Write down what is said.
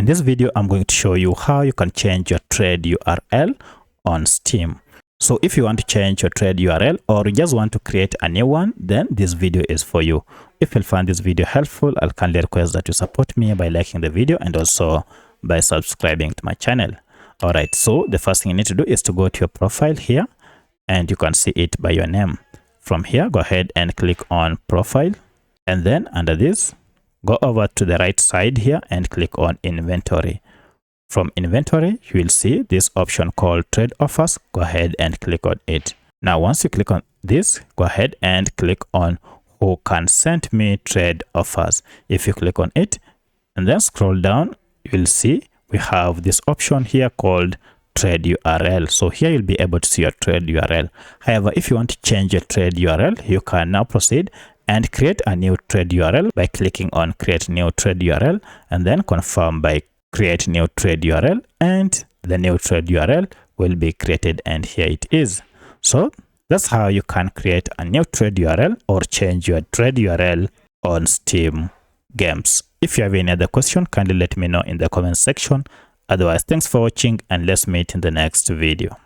this video, I'm going to show you how you can change your trade URL on Steam. So if you want to change your trade URL or you just want to create a new one, then this video is for you. If you find this video helpful, I'll kindly request that you support me by liking the video and also by subscribing to my channel. All right, so the first thing you need to do is to go to your profile here, and you can see it by your name. From here, go ahead and click on profile, and then under this, go over to the right side here and click on inventory. From inventory, you will see this option called trade offers. Go ahead and click on it. Now, once you click on this, go ahead and click on who can send me trade offers. If you click on it and then scroll down, you'll see we have this option here called trade URL. So here you'll be able to see your trade URL. However, if you want to change your trade URL, you can now proceed and create a new trade URL by clicking on create new trade URL and then confirm by create new trade URL, and the new trade URL will be created, and here it is. So that's how you can create a new trade URL or change your trade URL on Steam games. If you have any other question, kindly let me know in the comment section. Otherwise, thanks for watching and let's meet in the next video.